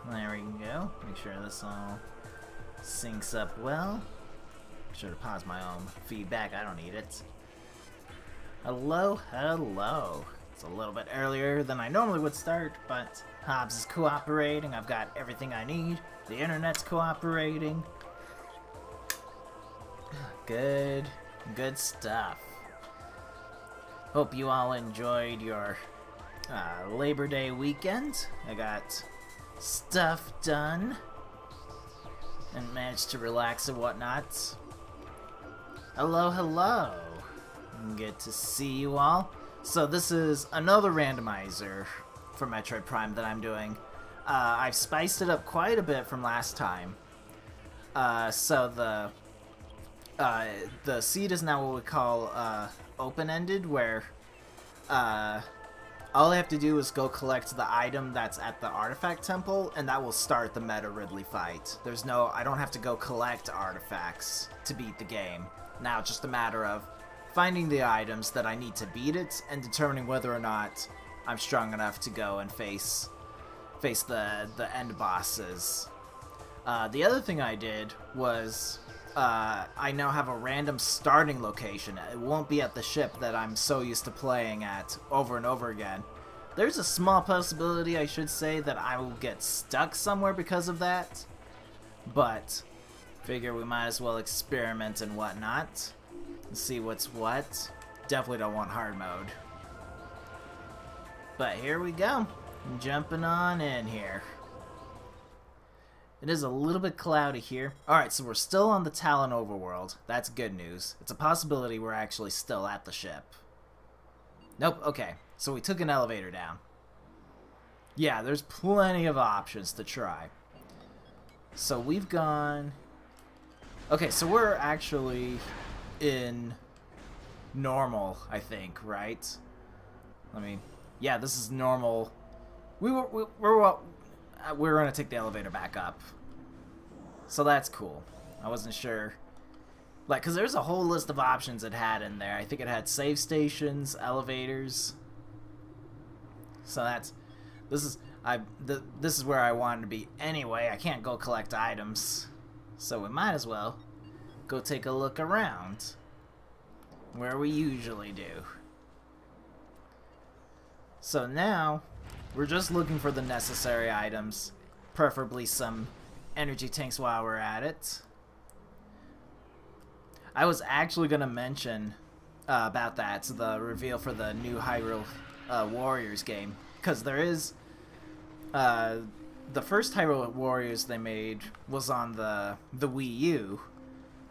There we go. Make sure this all syncs up well. Should have paused my own feedback. I don't need it. Hello, hello. It's a little bit earlier than I normally would start, but Hobbs is cooperating. I've got everything I need. The internet's cooperating. Good stuff. Hope you all enjoyed your Labor Day weekend. I got stuff done and managed to relax and whatnot. Hello, hello. Good to see you all. So this is another randomizer for Metroid Prime that I'm doing. I've spiced it up quite a bit from last time. So the seed is now what we call open-ended, where all I have to do is go collect the item that's at the artifact temple, and that will start the Meta Ridley fight. I don't have to go collect artifacts to beat the game. Now it's just a matter of finding the items that I need to beat it and determining whether or not I'm strong enough to go and face the end bosses. The other thing I did was I now have a random starting location. It won't be at the ship that I'm so used to playing at over and over again. There's a small possibility, I should say, that I will get stuck somewhere because of that, but figure we might as well experiment and whatnot and see what's what. Definitely don't want hard mode. But here we go. I'm jumping on in here. It is a little bit cloudy here. Alright, so we're still on the Talon overworld. That's good news. It's a possibility we're actually still at the ship. Nope, okay. So we took an elevator down. Yeah, there's plenty of options to try. So we've gone... Okay, so we're actually in normal, I think, right? Yeah, this is normal. We're gonna take the elevator back up. So that's cool. I wasn't sure. Like, cause there's a whole list of options it had in there. I think it had save stations, elevators. So this is where I wanted to be anyway. I can't go collect items. So we might as well go take a look around where we usually do. So now we're just looking for the necessary items, preferably some energy tanks while we're at it. I was actually going to mention about that, the reveal for the new Hyrule Warriors game, because there is the first Hyrule Warriors they made was on the Wii U.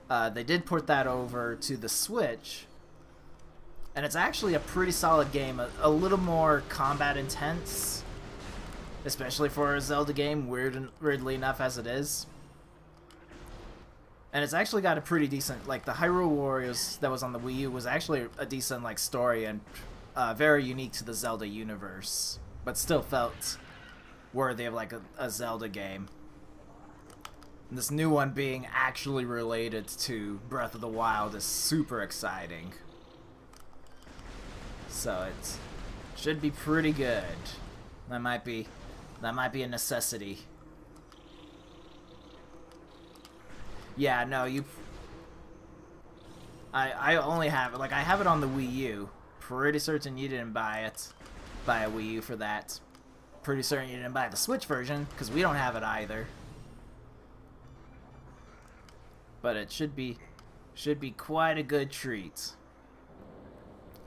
They did port that over to the Switch, and it's actually a pretty solid game, a little more combat intense, especially for a Zelda game, weirdly enough as it is. And it's actually got a pretty decent, like, the Hyrule Warriors that was on the Wii U was actually a decent, like, story and very unique to the Zelda universe, but still felt worthy of, like, a Zelda game. And this new one being actually related to Breath of the Wild is super exciting. So it should be pretty good. That might be a necessity. Yeah, no, I only have it, like, I have it on the Wii U. Pretty certain you didn't buy a Wii U for that. Pretty certain you didn't buy the Switch version, because we don't have it either. But it should be quite a good treat.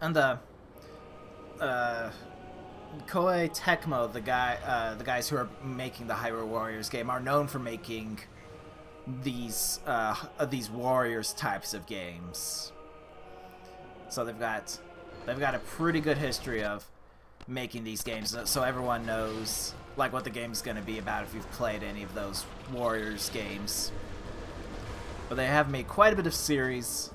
And the Koei Tecmo, the guys who are making the Hyrule Warriors game, are known for making these Warriors types of games. So they've got a pretty good history of making these games, so everyone knows, like, what the game's going to be about if you've played any of those Warriors games. But they have made quite a bit of series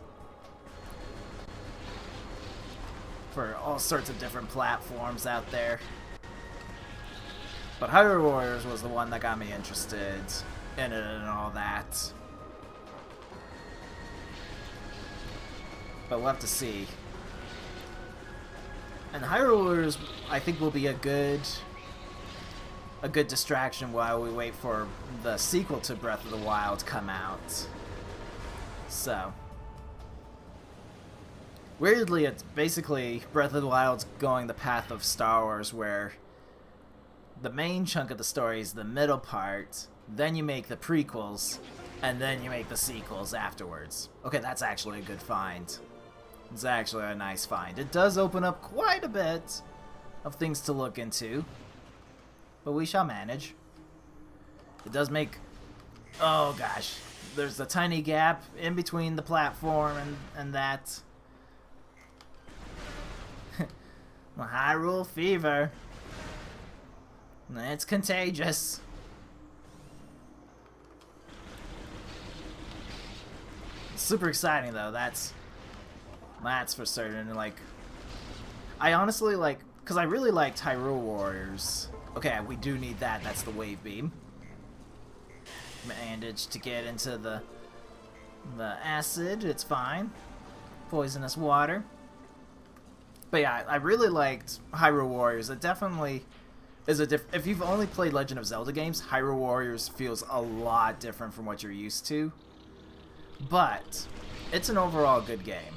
for all sorts of different platforms out there. But Hyrule Warriors was the one that got me interested in it and all that. But we'll have to see. And Hyrule Warriors, I think, will be a good a good distraction while we wait for the sequel to Breath of the Wild to come out. So, weirdly, it's basically Breath of the Wild's going the path of Star Wars, where the main chunk of the story is the middle part, then you make the prequels, and then you make the sequels afterwards. Okay, that's actually a good find. It's actually a nice find. It does open up quite a bit of things to look into, but we shall manage. It does make... Oh gosh, there's a tiny gap in between the platform and that. Hyrule fever. It's contagious. Super exciting though, that's for certain. Like, I honestly like, because I really liked Hyrule Warriors. Okay, we do need that. That's the wave beam. Managed to get into the acid. It's fine. Poisonous water. But yeah, I really liked Hyrule Warriors. It definitely is a if you've only played Legend of Zelda games, Hyrule Warriors feels a lot different from what you're used to. But it's an overall good game.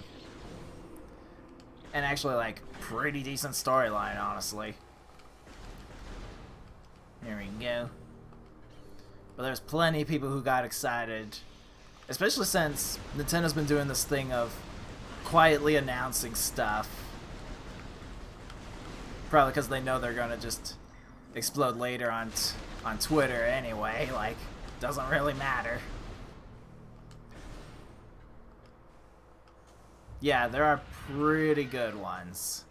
And actually, like, pretty decent storyline, honestly. Here we go. But there's plenty of people who got excited, especially since Nintendo's been doing this thing of quietly announcing stuff. Probably because they know they're gonna just explode later on Twitter anyway. Like, doesn't really matter. Yeah, there are pretty good ones.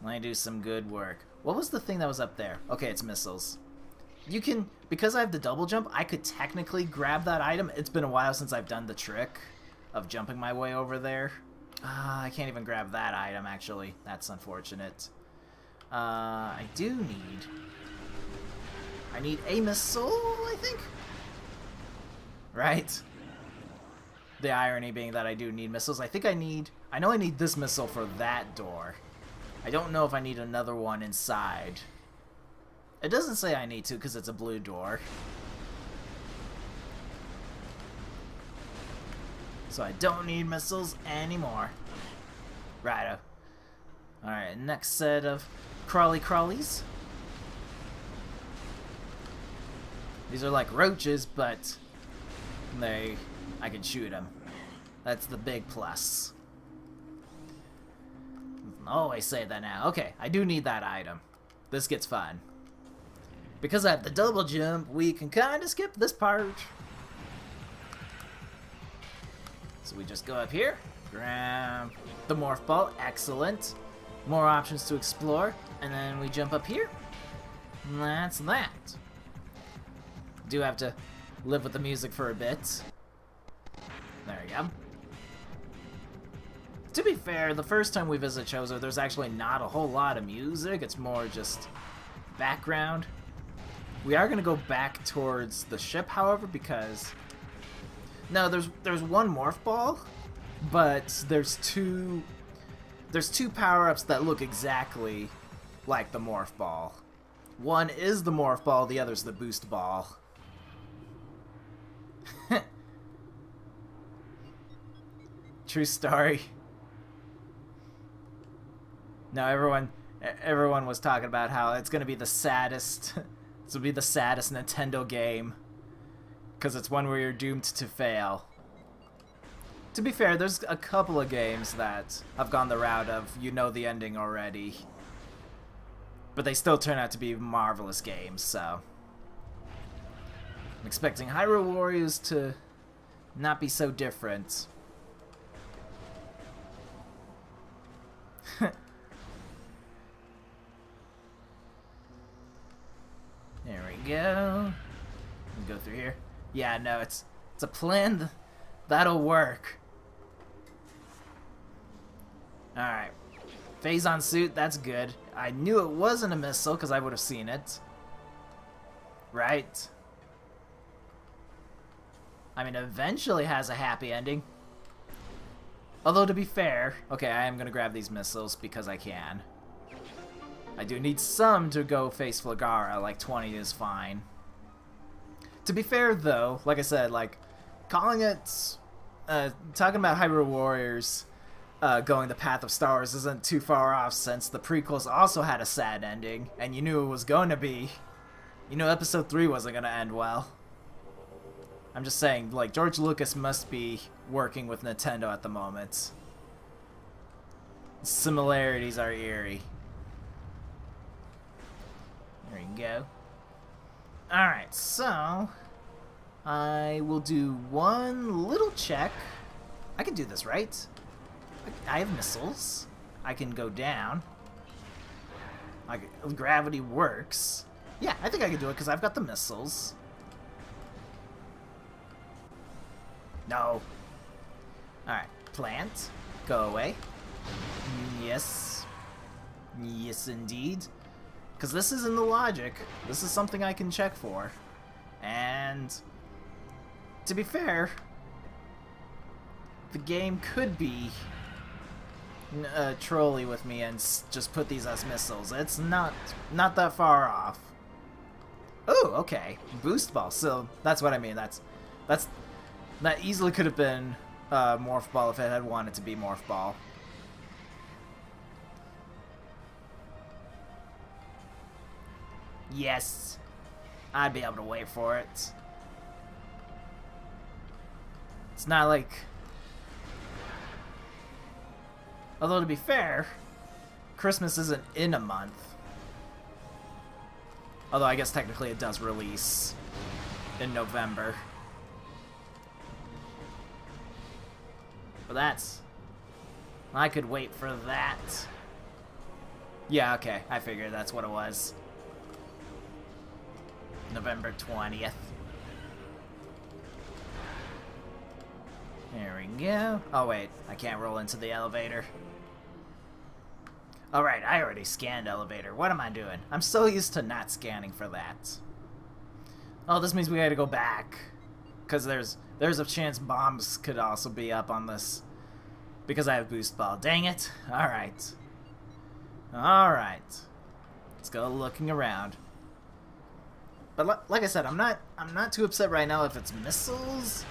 Let me do some good work. What was the thing that was up there? Okay, it's missiles. You can, because I have the double jump, I could technically grab that item. It's been a while since I've done the trick of jumping my way over there. I can't even grab that item, actually. That's unfortunate. I need a missile, I think? Right? The irony being that I do need missiles. I know I need this missile for that door. I don't know if I need another one inside. It doesn't say I need to because it's a blue door. So I don't need missiles anymore. Righto. Alright, next set of crawlies. These are like roaches, but I can shoot them. That's the big plus. I always say that now. Okay, I do need that item. This gets fun. Because I have the double jump, we can kind of skip this part. So we just go up here, grab the morph ball, excellent. More options to explore, and then we jump up here. And that's that. Do have to live with the music for a bit. There we go. To be fair, the first time we visit Chozo, there's actually not a whole lot of music. It's more just background. We are going to go back towards the ship, however, because... No, there's one morph ball, but there's two power-ups that look exactly like the morph ball. One is the morph ball, the other's the boost ball. True story. No, everyone was talking about how it's gonna be the saddest. This will be the saddest Nintendo game because it's one where you're doomed to fail. To be fair, there's a couple of games that have gone the route of you know the ending already, but they still turn out to be marvelous games. So I'm expecting Hyrule Warriors to not be so different. There we go. Go through here. Yeah, no, it's a plan that'll work. Alright. Phazon suit, that's good. I knew it wasn't a missile because I would have seen it. Right? I mean, eventually has a happy ending. Although, to be fair... Okay, I am going to grab these missiles because I can. I do need some to go face Flagara, like 20 is fine. To be fair, though, like I said, like, calling it, talking about Hyrule Warriors going the path of Star Wars isn't too far off, since the prequels also had a sad ending, and you knew it was going to be. You know Episode 3 wasn't going to end well. I'm just saying, like, George Lucas must be working with Nintendo at the moment. Similarities are eerie. There you go. Alright, so I will do one little check. I can do this, right? I have missiles. I can go down. Gravity works. Yeah, I think I can do it because I've got the missiles. No. Alright, plant. Go away. Yes. Yes, indeed. Because this is in the logic. This is something I can check for. And to be fair, the game could be trolly with me and just put these as missiles. It's not that far off. Oh, okay. Boost ball. So that's what I mean. That easily could have been morph ball if it had wanted to be morph ball. Yes, I'd be able to wait for it. It's not like... Although, to be fair, Christmas isn't in a month. Although, I guess technically it does release in November. But that's... I could wait for that. Yeah, okay, I figured that's what it was. November 20th. There we go. Oh wait, I can't roll into the elevator. Alright, I already scanned elevator. What am I doing? I'm so used to not scanning for that. Oh, this means we gotta go back. Because there's a chance bombs could also be up on this. Because I have boost ball. Dang it. Alright. Alright. Let's go looking around. But like I said, I'm not too upset right now if it's missiles,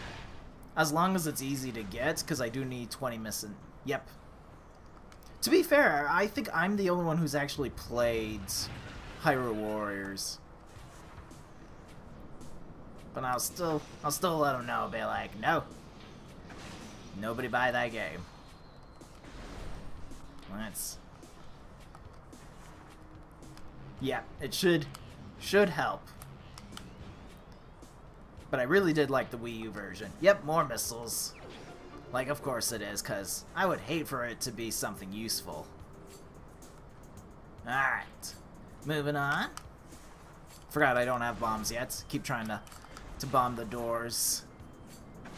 as long as it's easy to get, because I do need 20 missing. Yep. To be fair, I think I'm the only one who's actually played Hyrule Warriors. But I'll still let them know. Be like, no, nobody buy that game. Let's. Yeah, it should help. But I really did like the Wii U version. Yep, more missiles. Like, of course it is, because I would hate for it to be something useful. Alright. Moving on. Forgot I don't have bombs yet. Keep trying to bomb the doors.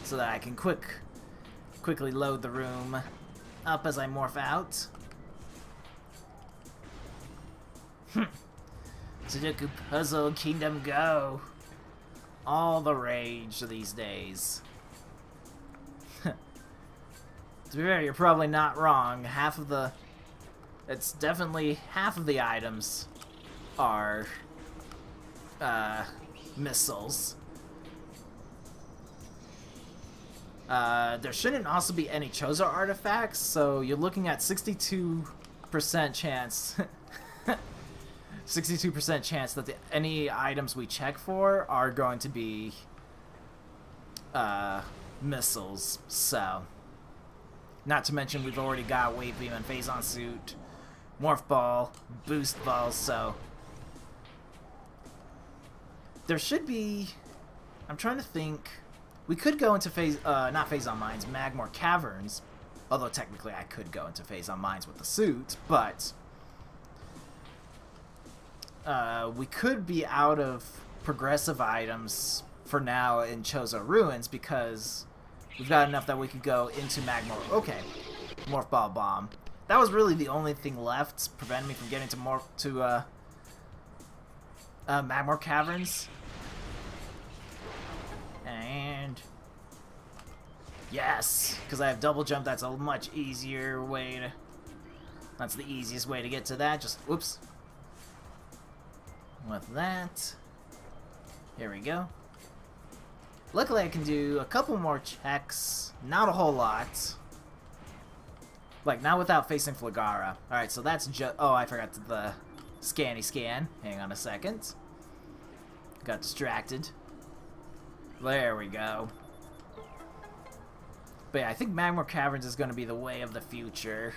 So that I can quickly load the room up as I morph out. Sudoku Puzzle Kingdom Go. All the rage these days. To be fair, you're probably not wrong. It's definitely half of the items are missiles. There shouldn't also be any Chozo artifacts, so you're looking at 62% chance 62% chance that any items we check for are going to be missiles. So, not to mention we've already got Wave Beam and Phazon Suit, Morph Ball, Boost Ball, so there should be... I'm trying to think... We could go into not Phazon Mines, Magmor Caverns, although technically I could go into Phazon Mines with the suit, but... we could be out of progressive items for now in Chozo Ruins because we've got enough that we could go into Magmor. Okay, Morph Ball Bomb. That was really the only thing left preventing me from getting to Magmor Caverns. And yes, because I have double jump. That's a much easier way to. That's the easiest way to get to that. Just whoops. with that. Here we go. Luckily, I can do a couple more checks. Not a whole lot. Like, not without facing Flagara. Alright, so that's just... Oh, I forgot the scanny scan. Hang on a second. Got distracted. There we go. But yeah, I think Magmar Caverns is going to be the way of the future.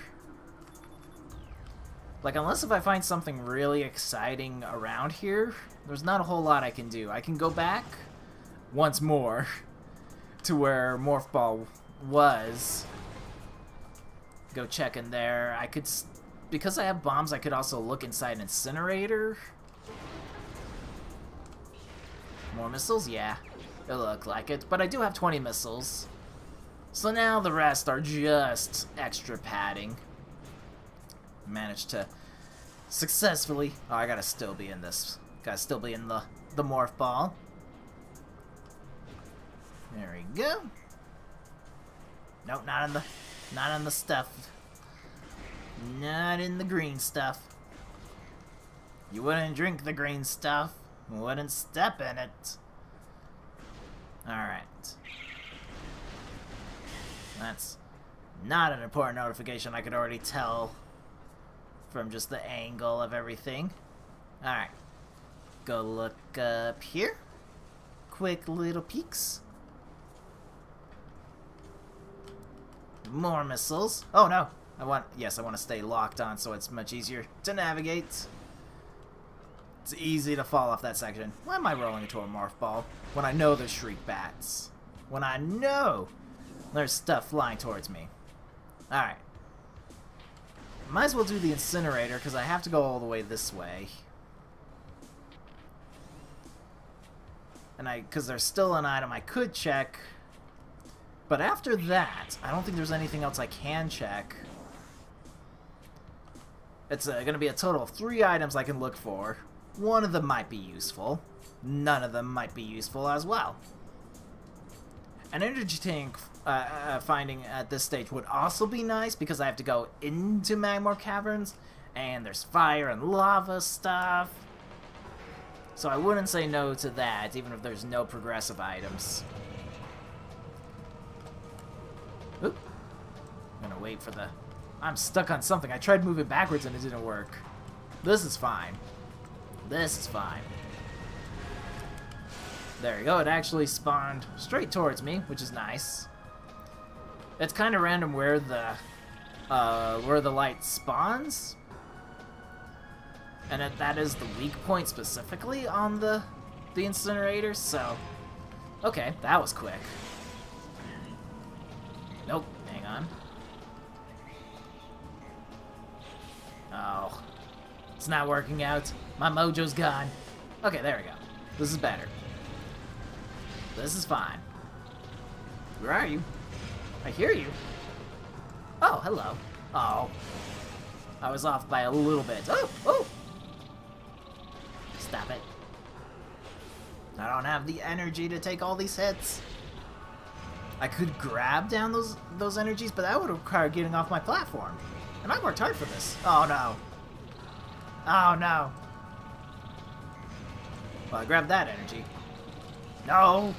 Like, unless if I find something really exciting around here, there's not a whole lot I can do. I can go back once more to where Morph Ball was. Go check in there. I could... Because I have bombs, I could also look inside an incinerator. More missiles? Yeah. It looked like it. But I do have 20 missiles. So now the rest are just extra padding. Managed to successfully... Oh, I gotta still be in this. Gotta still be in the Morph Ball. There we go. Nope, not in the stuff. Not in the green stuff. You wouldn't drink the green stuff. You wouldn't step in it. Alright. That's not an important notification, I could already tell from just the angle of everything. Alright. Go look up here. Quick little peeks. More missiles. Oh no! I want to stay locked on so it's much easier to navigate. It's easy to fall off that section. Why am I rolling into a Morph Ball when I know there's Shriek Bats? When I know there's stuff flying towards me. Alright. Might as well do the incinerator because I have to go all the way this way. And because there's still an item I could check. But after that, I don't think there's anything else I can check. It's going to be a total of 3 items I can look for. One of them might be useful. None of them might be useful as well. An energy tank finding at this stage would also be nice because I have to go into Magmar Caverns and there's fire and lava stuff. So I wouldn't say no to that even if there's no progressive items. Oop. I'm gonna wait for the... I'm stuck on something. I tried moving backwards and it didn't work. This is fine. This is fine. There you go. It actually spawned straight towards me, which is nice. It's kind of random where the light spawns, and that is the weak point specifically on the incinerator. So, okay, that was quick. Nope. Hang on. Oh, it's not working out. My mojo's gone. Okay, there we go. This is better. This is fine. Where are you? I hear you. Oh, hello. Oh. I was off by a little bit. Oh, oh! Stop it. I don't have the energy to take all these hits. I could grab down those energies, but that would require getting off my platform. And I worked hard for this. Oh, no. Oh, no. Well, I grabbed that energy. No!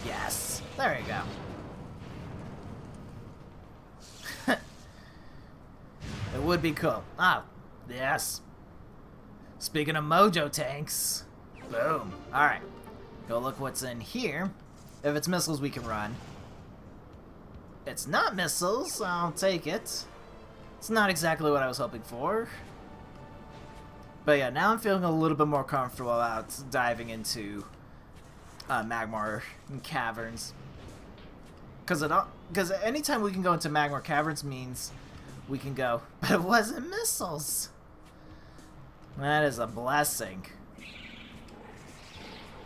Yes. There you go. It would be cool. Ah, yes. Speaking of mojo tanks. Boom. Alright. Go look what's in here. If it's missiles, we can run. It's not missiles. I'll take it. It's not exactly what I was hoping for. But yeah, now I'm feeling a little bit more comfortable about diving into Magmar Caverns. Because anytime we can go into Magmar Caverns means we can go. But it wasn't missiles. That is a blessing.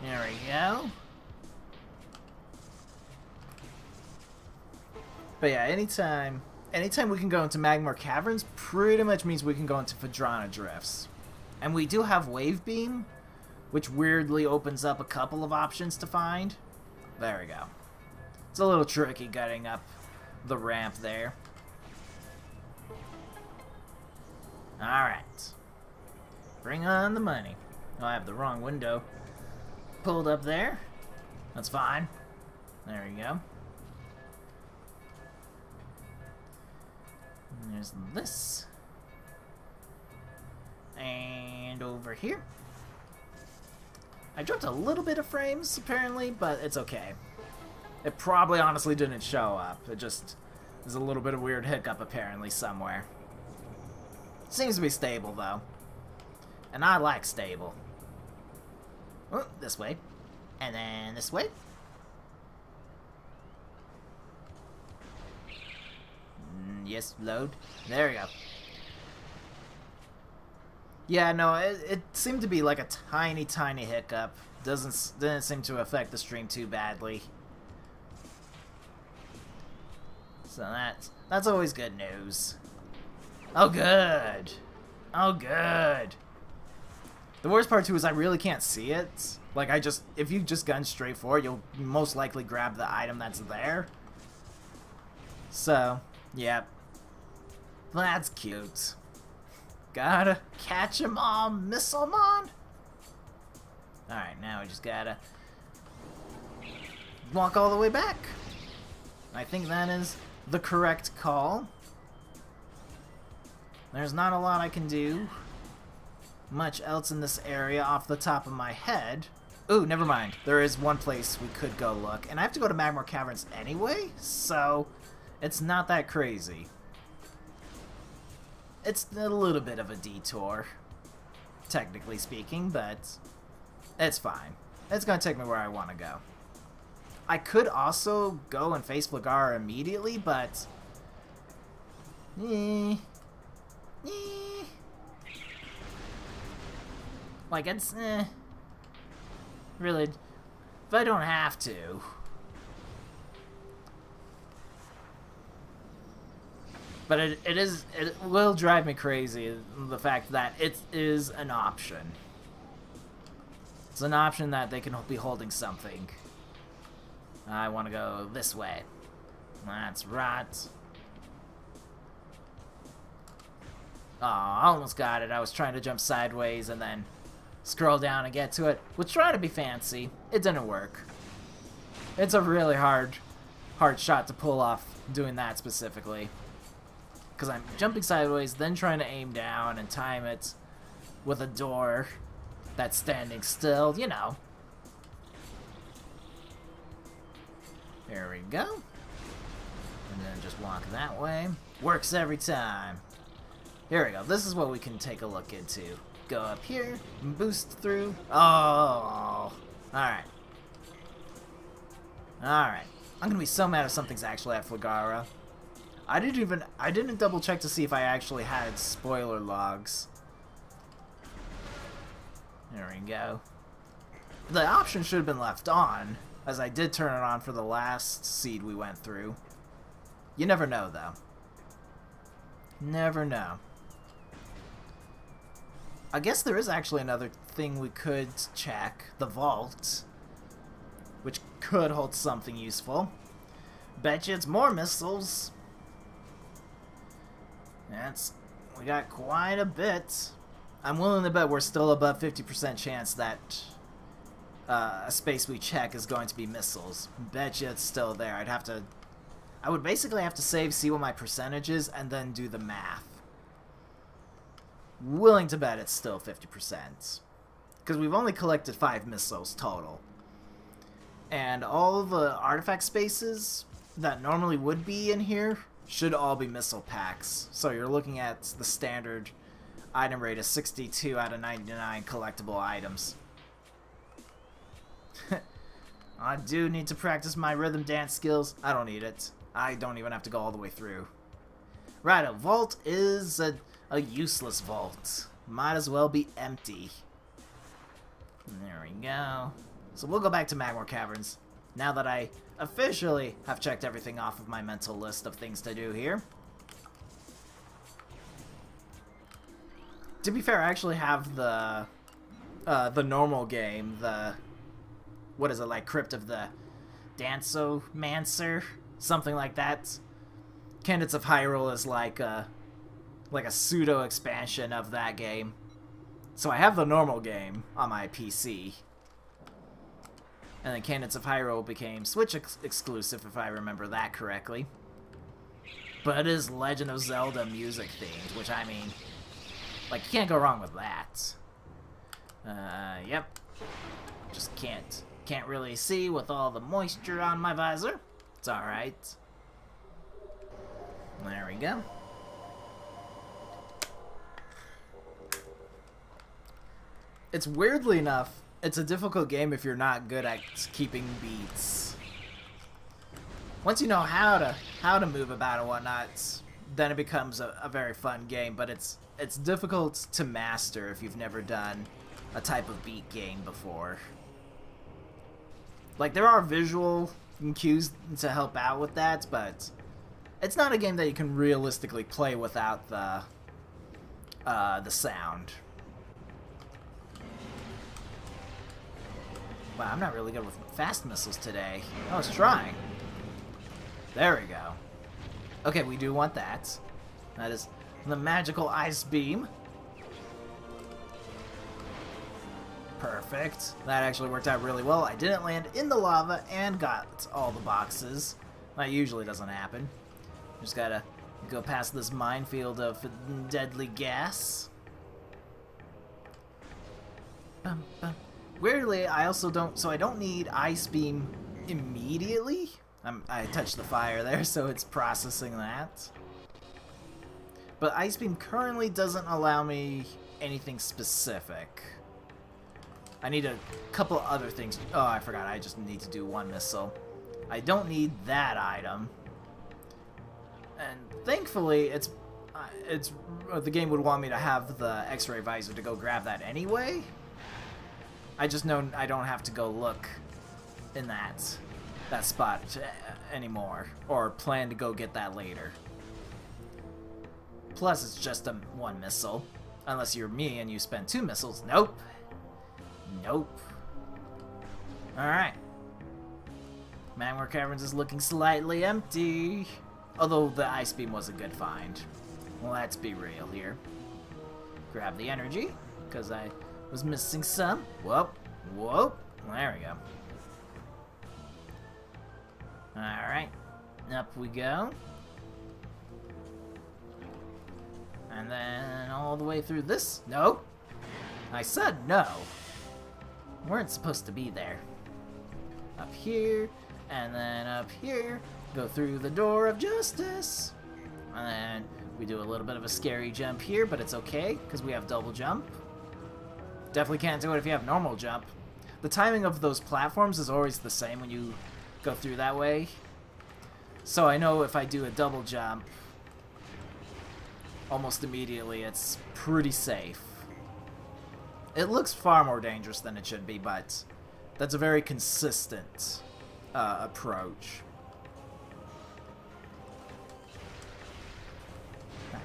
There we go. But yeah, anytime we can go into Magmar Caverns pretty much means we can go into Phadrana Drifts. And we do have Wave Beam, which weirdly opens up a couple of options to find. There we go. It's a little tricky getting up the ramp there. Alright. Bring on the money. Oh, I have the wrong window pulled up there. That's fine. There we go. And there's this. And over here. I dropped a little bit of frames, apparently, but it's okay. It probably honestly didn't show up. It just is a little bit of weird hiccup, apparently, somewhere. Seems to be stable, though. And I like stable. Oh, this way. And then this way. Yes, load. There we go. Yeah, no, it seemed to be like a tiny, tiny hiccup. Didn't seem to affect the stream too badly. So that's always good news. Oh, good. Oh, good. The worst part, too, is I really can't see it. Like, if you just gun straight for it, you'll most likely grab the item that's there. So, yeah. That's cute. Gotta catch 'em all, Missile-mon. Alright, now we just gotta walk all the way back. I think that is the correct call. There's not a lot I can do much else in this area off the top of my head. Ooh, never mind. There is one place we could go look. And I have to go to Magmore Caverns anyway, so it's not that crazy. It's a little bit of a detour, technically speaking, but it's fine. It's going to take me where I want to go. I could also go and face Flagara immediately, but like, it's, really, if I don't have to. But it will drive me crazy, the fact that it is an option. It's an option that they can be holding something. I want to go this way. That's right. Oh, I almost got it. I was trying to jump sideways and then scroll down and get to it. Was trying to be fancy. It didn't work. It's a really hard shot to pull off doing that specifically. Because I'm jumping sideways, then trying to aim down and time it with a door that's standing still, you know. There we go. And then just walk that way. Works every time. Here we go. This is what we can take a look into. Go up here, boost through. Oh, alright. Alright. I'm gonna be so mad if something's actually at Flagara. I didn't double check to see if I actually had spoiler logs. There we go. The option should have been left on, as I did turn it on for the last seed we went through. You never know, though. Never know. I guess there is actually another thing we could check. The vault. Which could hold something useful. Bet you it's more missiles. We got quite a bit. I'm willing to bet we're still above 50% chance that a space we check is going to be missiles. Bet you it's still there. I would basically have to save, see what my percentage is, and then do the math. Willing to bet it's still 50%. Because we've only collected 5 missiles total. And all the artifact spaces that normally would be in here should all be missile packs. So you're looking at the standard item rate of 62 out of 99 collectible items. I do need to practice my rhythm dance skills. I don't need it. I don't even have to go all the way through. Right, a vault is a useless vault. Might as well be empty. There we go. So we'll go back to Magmore Caverns now that I officially have checked everything off of my mental list of things to do here. To be fair, I actually have the normal game, what is it, like Crypt of the Danceomancer? Something like that. Candidates of Hyrule is like a pseudo expansion of that game. So I have the normal game on my PC. And then Canyons of Hyrule became Switch exclusive, if I remember that correctly. But it is Legend of Zelda music themed, which I mean, like, you can't go wrong with that. Yep. Just can't really see with all the moisture on my visor. It's alright. There we go. It's weirdly enough, it's a difficult game if you're not good at keeping beats. Once you know how to move about and whatnot, then it becomes a very fun game, but it's difficult to master if you've never done a type of beat game before. Like, there are visual cues to help out with that, but it's not a game that you can realistically play without the sound. Wow, I'm not really good with fast missiles today. I was trying. There we go. Okay, we do want that. That is the magical ice beam. Perfect. That actually worked out really well. I didn't land in the lava and got all the boxes. That usually doesn't happen. Just gotta go past this minefield of deadly gas. Bum, bum. Weirdly, I also don't... So I don't need ice beam immediately. I touched the fire there, so it's processing that. But ice beam currently doesn't allow me anything specific. I need a couple other things. Oh, I forgot. I just need to do one missile. I don't need that item. And thankfully, it's the game would want me to have the X-ray visor to go grab that anyway. I just know I don't have to go look in that spot anymore, or plan to go get that later. Plus, it's just one missile. Unless you're me and you spend 2 missiles. Nope. Nope. Alright. Magmar Caverns is looking slightly empty. Although the ice beam was a good find. Well, let's be real here. Grab the energy, because I was missing some. Whoop. Whoop. There we go. Alright. Up we go. And then all the way through this. No. I said no. Weren't supposed to be there. Up here. And then up here. Go through the door of justice. And then we do a little bit of a scary jump here, but it's okay, because we have double jump. Definitely can't do it if you have normal jump. The timing of those platforms is always the same when you go through that way. So I know if I do a double jump, almost immediately it's pretty safe. It looks far more dangerous than it should be, but that's a very consistent approach.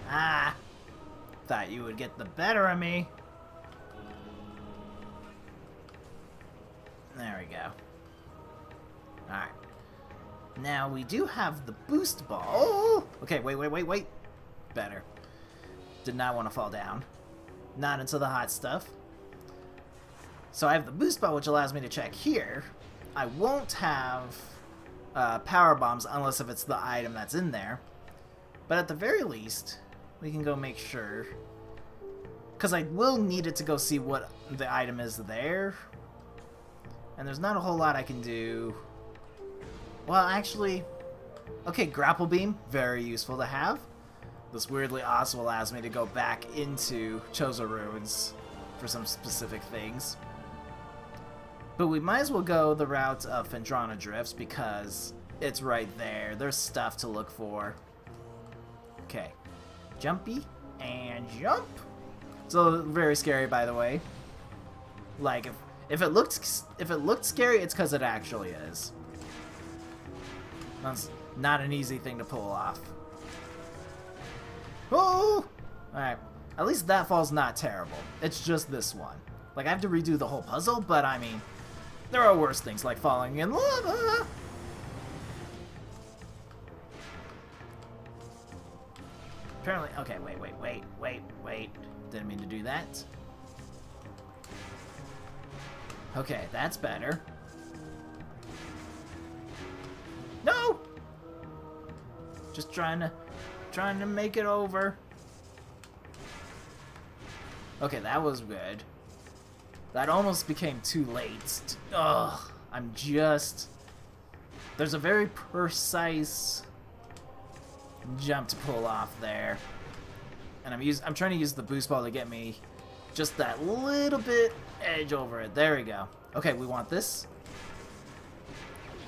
Ah! Thought you would get the better of me. There we go. Alright. Now, we do have the boost ball. Oh! Okay, wait. Better. Did not want to fall down. Not into the hot stuff. So I have the boost ball, which allows me to check here. I won't have power bombs unless if it's the item that's in there. But at the very least, we can go make sure. Because I will need it to go see what the item is there. And there's not a whole lot I can do. Well, actually, okay, grapple beam, very useful to have. This weirdly also allows me to go back into Chozo Ruins for some specific things. But we might as well go the route of Phendrana Drifts because it's right there. There's stuff to look for. Okay, jumpy and jump. So very scary, by the way. Like if it looked scary, it's because it actually is. That's not an easy thing to pull off. Oh! Alright. At least that fall's not terrible. It's just this one. Like, I have to redo the whole puzzle, but I mean, there are worse things like falling in lava. Apparently, okay, wait. Didn't mean to do that. Okay, that's better. No! Just trying to make it over. Okay, that was good. That almost became too late. Ugh, I'm just... There's a very precise jump to pull off there. And I'm trying to use the boost ball to get me just that little bit edge over it. There we go. Okay, we want this.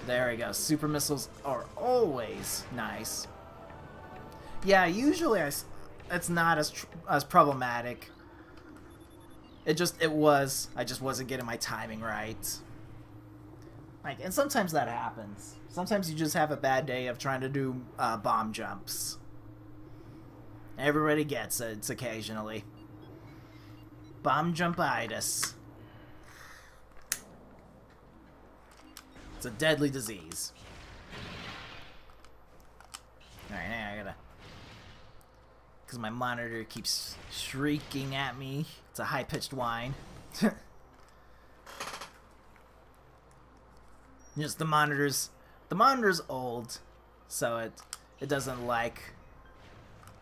There we go. Super missiles are always nice. Yeah, usually it's not as problematic. I just wasn't getting my timing right. Like, and sometimes that happens. Sometimes you just have a bad day of trying to do bomb jumps. Everybody gets it. It's occasionally. Bomb jumpitis. It's a deadly disease. Alright, now I gotta... Because my monitor keeps shrieking at me. It's a high-pitched whine. Just the monitor's old, so it doesn't like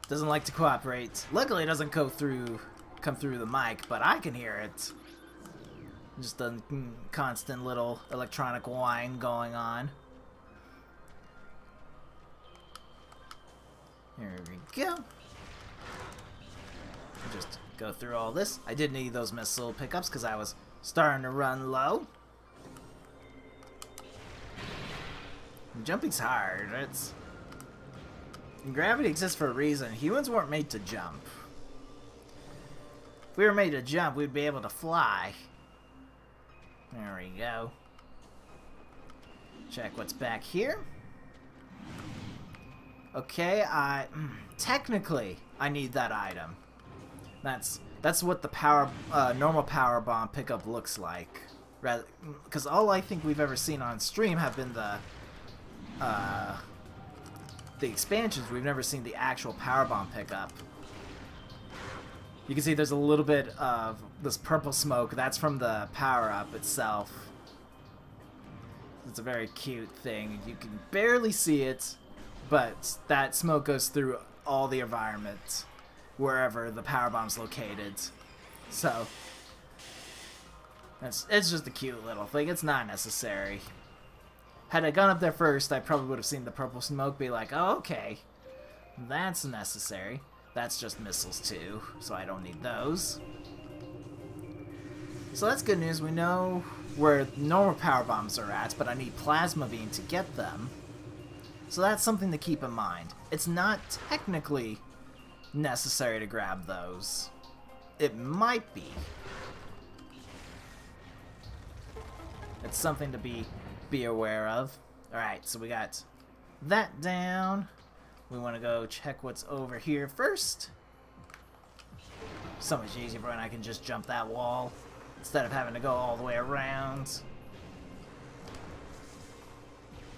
to cooperate. Luckily, it doesn't come through the mic, but I can hear it. Just a constant little electronic whine going on. Here we go. Just go through all this. I did need those missile pickups because I was starting to run low. Jumping's hard. Gravity exists for a reason. Humans weren't made to jump. If we were made to jump, we'd be able to fly. There we go. Check what's back here. Okay, technically I need that item. That's what the normal power bomb pickup looks like. Rather, because all I think we've ever seen on stream have been the expansions. We've never seen the actual power bomb pickup. You can see there's a little bit of this purple smoke. That's from the power-up itself. It's a very cute thing. You can barely see it, but that smoke goes through all the environment wherever the power bomb's located. So it's just a cute little thing. It's not necessary. Had I gone up there first, I probably would have seen the purple smoke, be like, oh, okay, that's necessary. That's just missiles too, so I don't need those. So that's good news. We know where normal power bombs are at, but I need plasma beam to get them. So that's something to keep in mind. It's not technically necessary to grab those. It might be. It's something to be aware of. Alright, so we got that down. We want to go check what's over here first. So much easier when I can just jump that wall instead of having to go all the way around.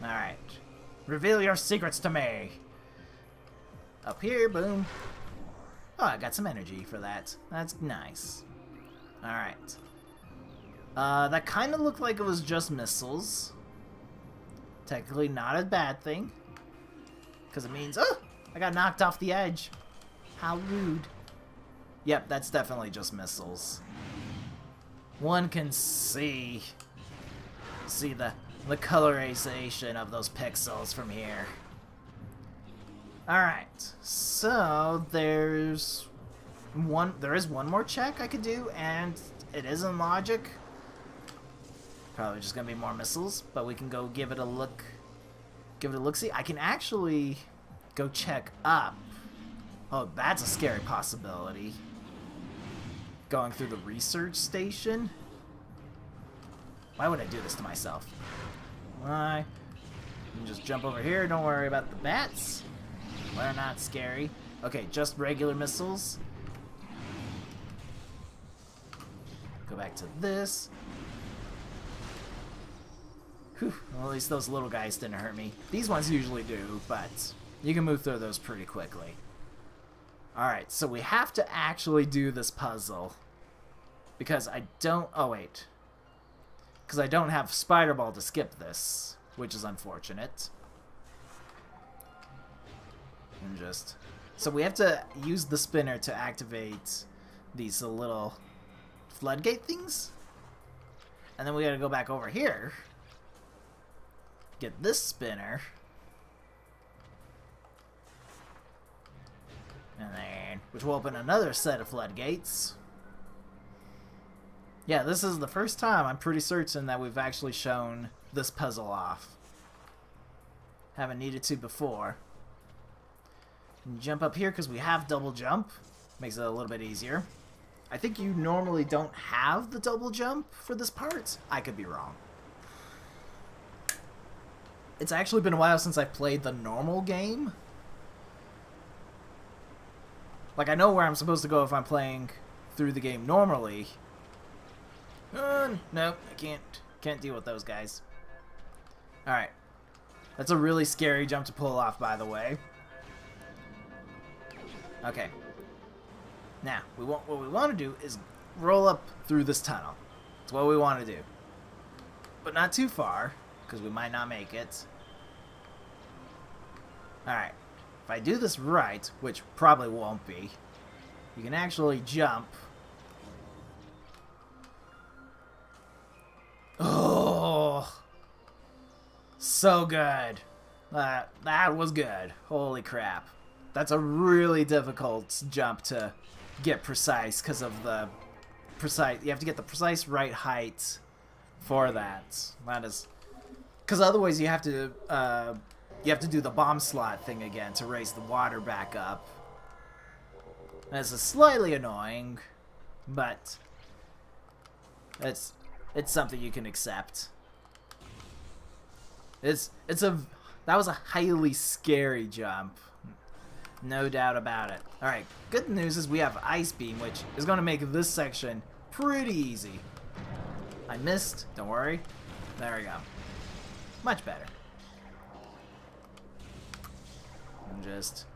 Alright. Reveal your secrets to me. Up here, boom. Oh, I got some energy for that. That's nice. Alright. That kind of looked like it was just missiles. Technically not a bad thing. Because it means, oh, I got knocked off the edge. How rude. Yep, that's definitely just missiles. One can see the colorization of those pixels from here. Alright, so there is one more check I could do, and it isn't logic. Probably just gonna be more missiles, but we can go give it a look. Give it a look-see. I can actually go check up. Oh, that's a scary possibility. Going through the research station? Why would I do this to myself? Why? You can just jump over here. Don't worry about the bats. They're not scary. Okay, just regular missiles. Go back to this. Whew. Well, at least those little guys didn't hurt me. These ones usually do, but you can move through those pretty quickly. Alright, so we have to actually do this puzzle. Because I don't... Oh, wait. Because I don't have Spider Ball to skip this, which is unfortunate. And just... So we have to use the spinner to activate these little floodgate things. And then we gotta go back over here. Get this spinner. And then, which will open another set of floodgates. Yeah, this is the first time I'm pretty certain that we've actually shown this puzzle off. Haven't needed to before. And jump up here because we have double jump. Makes it a little bit easier. I think you normally don't have the double jump for this part. I could be wrong. It's actually been a while since I played the normal game. Like, I know where I'm supposed to go if I'm playing through the game normally. No, I can't deal with those guys. Alright. That's a really scary jump to pull off, by the way. Okay. Now, what we want to do is roll up through this tunnel. That's what we want to do. But not too far, because we might not make it. Alright. If I do this right, which probably won't be, you can actually jump. Oh! So good. That was good. Holy crap. That's a really difficult jump to get precise because of the precise... You have to get the precise right height for that. That is... Because otherwise you have to do the bomb slot thing again to raise the water back up. This is slightly annoying, but it's something you can accept. That was a highly scary jump. No doubt about it. Alright, good news is we have Ice Beam, which is going to make this section pretty easy. I missed, don't worry. There we go. Much better. And just...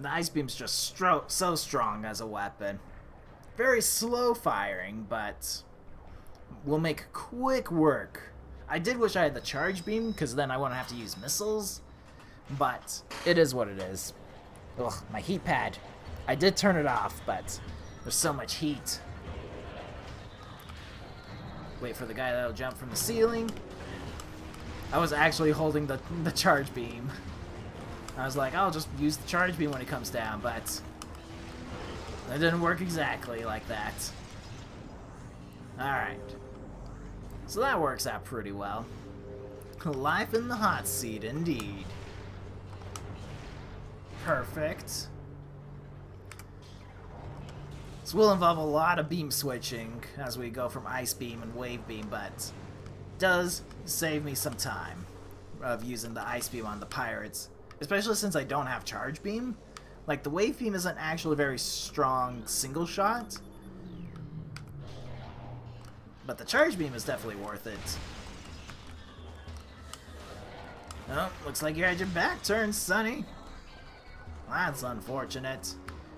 The Ice Beam's just so strong as a weapon. Very slow firing, but will make quick work. I did wish I had the Charge Beam, because then I wouldn't have to use missiles. But it is what it is. Ugh, my heat pad. I did turn it off, but there's so much heat. Wait for the guy that'll jump from the ceiling. I was actually holding the Charge Beam. I was like, I'll just use the Charge Beam when it comes down, but it didn't work exactly like that. Alright. So that works out pretty well. Life in the hot seat, indeed. Perfect. This will involve a lot of beam switching as we go from Ice Beam and Wave Beam, but does save me some time of using the Ice Beam on the pirates, especially since I don't have Charge Beam. Like, the Wave Beam isn't actually a very strong single shot, but the Charge Beam is definitely worth it. Oh, looks like you had your back turned, Sonny. That's unfortunate.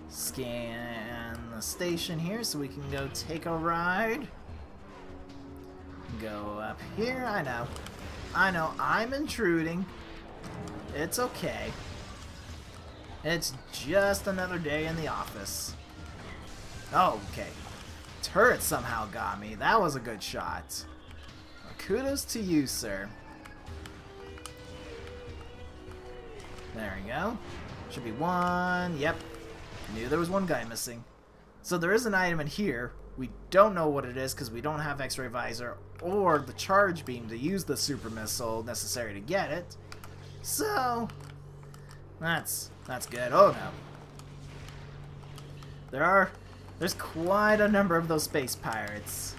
Scan the station here so we can go take a ride. Go up here. I know, I'm intruding. It's okay. It's just another day in the office. Oh, okay. Turret somehow got me. That was a good shot. Well, kudos to you, sir. There we go. Should be one. Yep. Knew there was one guy missing. So there is an item in here. We don't know what it is because we don't have X-ray visor or the Charge Beam to use the super missile necessary to get it. So that's good. Oh no. There's quite a number of those space pirates.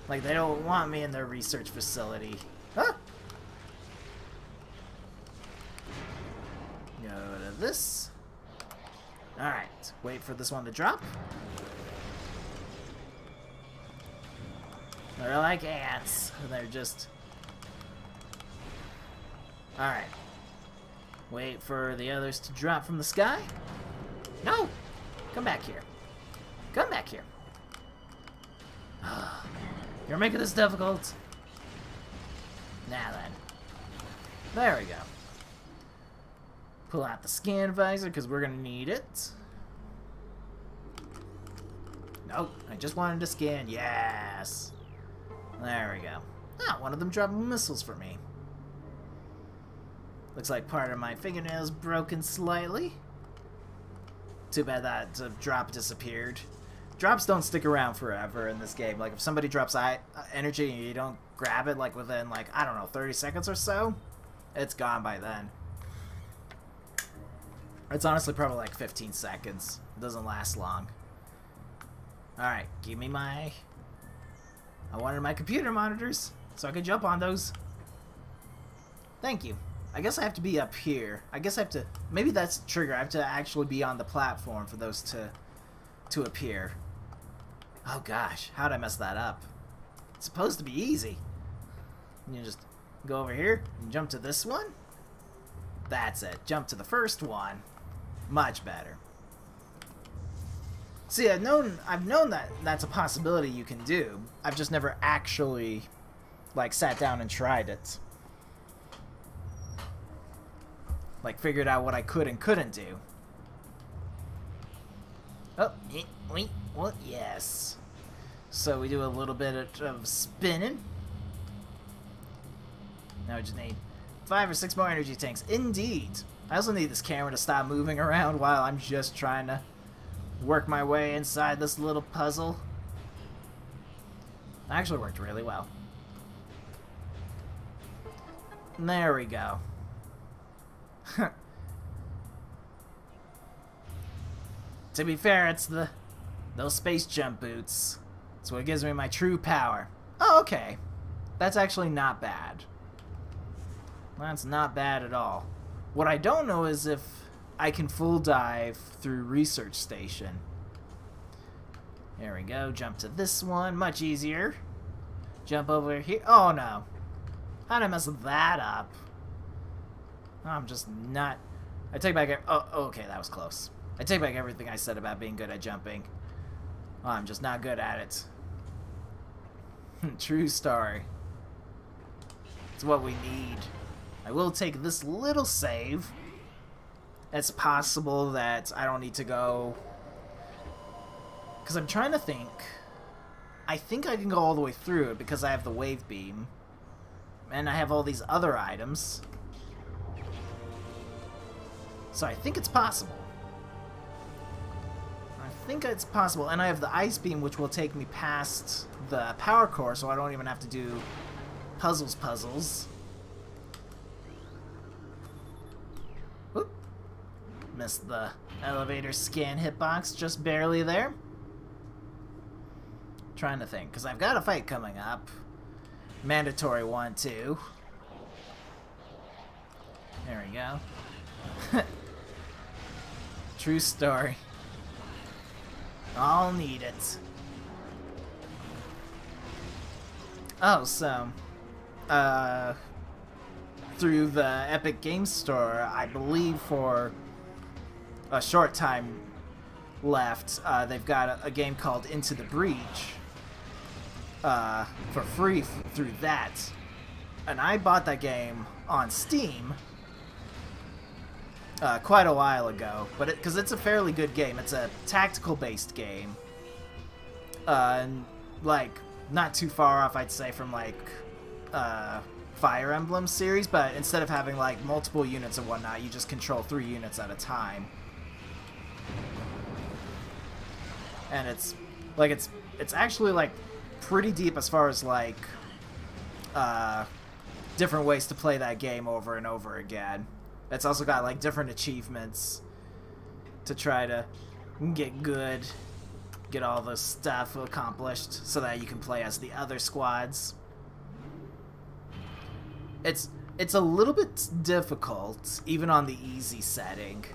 Like, they don't want me in their research facility. Huh? Go to this. Alright, wait for this one to drop. They're like ants. They're just... Alright. Wait for the others to drop from the sky. No! Come back here. Come back here. You're making this difficult. Now then. There we go. Pull out the scan visor because we're going to need it. Nope, I just wanted to scan. Yes. There we go. Ah, one of them dropped missiles for me. Looks like part of my fingernail's broken slightly. Too bad that drop disappeared. Drops don't stick around forever in this game. Like, if somebody drops energy and you don't grab it, like, within, like, I don't know, 30 seconds or so, it's gone by then. It's honestly probably like 15 seconds. It doesn't last long. Alright, give me my... I wanted my computer monitors, so I could jump on those. Thank you. I guess I have to be up here. I guess I have to... Maybe that's the trigger. I have to actually be on the platform for those to appear. Oh gosh, how'd I mess that up? It's supposed to be easy. You just go over here and jump to this one. That's it. Jump to the first one. Much better. See, I've known that that's a possibility you can do. I've just never actually, like, sat down and tried it. Like, figured out what I could and couldn't do. Oh, wait, what? Yes. So we do a little bit of spinning. Now we just need 5 or 6 more energy tanks. Indeed. I also need this camera to stop moving around while I'm just trying to work my way inside this little puzzle. It actually worked really well. There we go. To be fair, it's those space jump boots. It's what gives me my true power. Oh, okay. That's actually not bad. That's not bad at all. What I don't know is if I can full dive through Research Station. There we go. Jump to this one. Much easier. Jump over here. Oh, no. How'd I mess that up? I'm just not... I take back... Oh, okay, that was close. I take back everything I said about being good at jumping. Oh, I'm just not good at it. True story. It's what we need. I will take this little save. It's possible that I don't need to go... Because I'm trying to think. I think I can go all the way through it because I have the wave beam. And I have all these other items. So I think it's possible. I think it's possible. And I have the ice beam, which will take me past the power core, so I don't even have to do puzzles. Whoop. Missed the elevator scan hitbox just barely there. Trying to think, because I've got a fight coming up. Mandatory one, too. There we go. True story. I'll need it. Oh, so... through the Epic Games Store, I believe for a short time left, they've got a game called Into the Breach for free through that. And I bought that game on Steam quite a while ago, but because it's a fairly good game. It's a tactical-based game, and like not too far off, I'd say, from like Fire Emblem series. But instead of having like multiple units and whatnot, you just control 3 units at a time, and it's actually like pretty deep as far as like different ways to play that game over and over again. It's also got like different achievements to try to get good, get all the stuff accomplished so that you can play as the other squads. It's a little bit difficult even on the easy setting.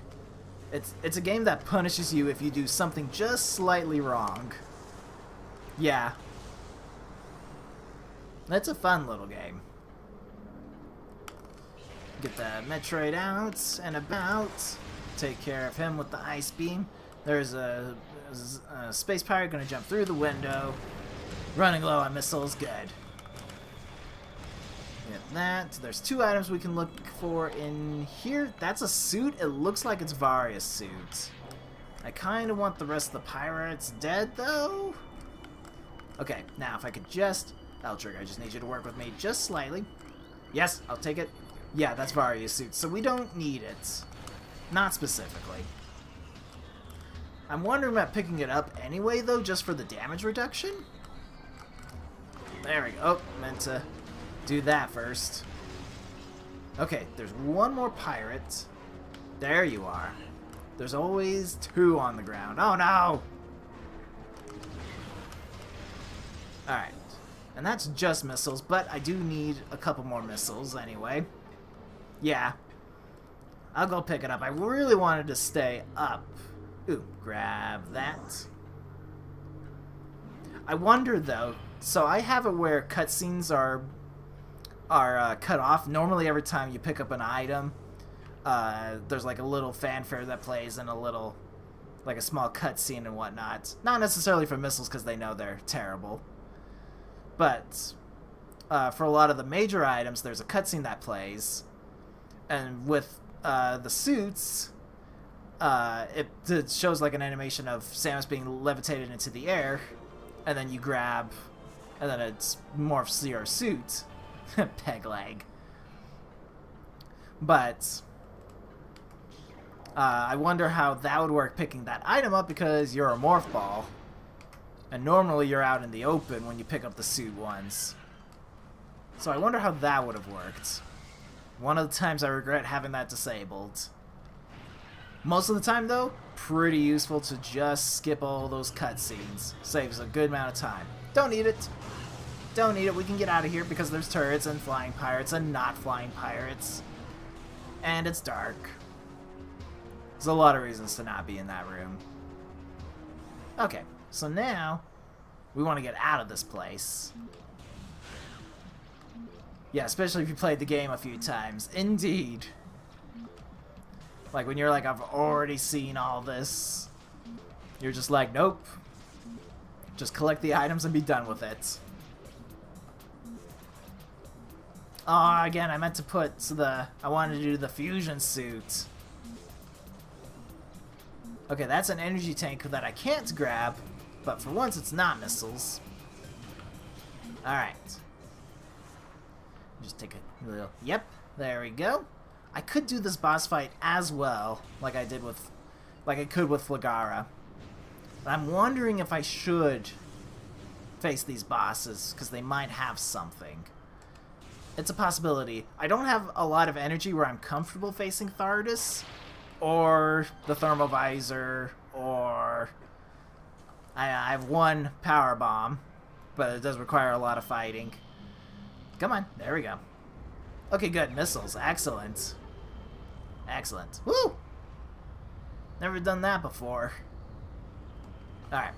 It's a game that punishes you if you do something just slightly wrong. Yeah. It's a fun little game. Get the Metroid out and about. Take care of him with the ice beam. There's a space pirate gonna jump through the window. Running low on missiles, good. Get that. There's 2 items we can look for in here. That's a suit. It looks like it's Varia's suit. I kind of want the rest of the pirates dead, though. Okay, now if I could just... Eldrick, I just need you to work with me just slightly. Yes, I'll take it. Yeah, that's Varia's suit, so we don't need it. Not specifically. I'm wondering about picking it up anyway, though, just for the damage reduction. There we go. Oh, meant to do that first. Okay, there's 1 more pirate. There you are. There's always 2 on the ground. Oh, no! Alright. And that's just missiles, but I do need a couple more missiles anyway. Yeah. I'll go pick it up. I really wanted to stay up. Ooh, grab that. I wonder, though, so I have it where cutscenes are cut off. Normally every time you pick up an item, there's like a little fanfare that plays and a little, like a small cutscene and whatnot. Not necessarily for missiles because they know they're terrible. But for a lot of the major items, there's a cutscene that plays. And with the suits, it shows like an animation of Samus being levitated into the air. And then you grab, and then it morphs to your suit. Peg leg. But I wonder how that would work picking that item up because you're a morph ball. And normally you're out in the open when you pick up the suit ones. So I wonder how that would have worked. One of the times I regret having that disabled. Most of the time, though, pretty useful to just skip all those cutscenes. Saves a good amount of time. Don't need it. Don't need it. We can get out of here because there's turrets and flying pirates and not flying pirates. And it's dark. There's a lot of reasons to not be in that room. Okay. So now, we want to get out of this place. Yeah, especially if you played the game a few times. Indeed. Like when you're like, I've already seen all this. You're just like, nope. Just collect the items and be done with it. Oh, again, I meant to put I wanted to do the fusion suit. Okay, that's an energy tank that I can't grab. But for once, it's not missiles. Alright. Just take a little... Yep, there we go. I could do this boss fight as well, like I did with... Like I could with Flagara. But I'm wondering if I should face these bosses, because they might have something. It's a possibility. I don't have a lot of energy where I'm comfortable facing Thardus, or the Thermal Visor, or... I have 1 power bomb, but it does require a lot of fighting. Come on, there we go. Okay, good. Missiles. Excellent. Excellent. Woo! Never done that before. Alright.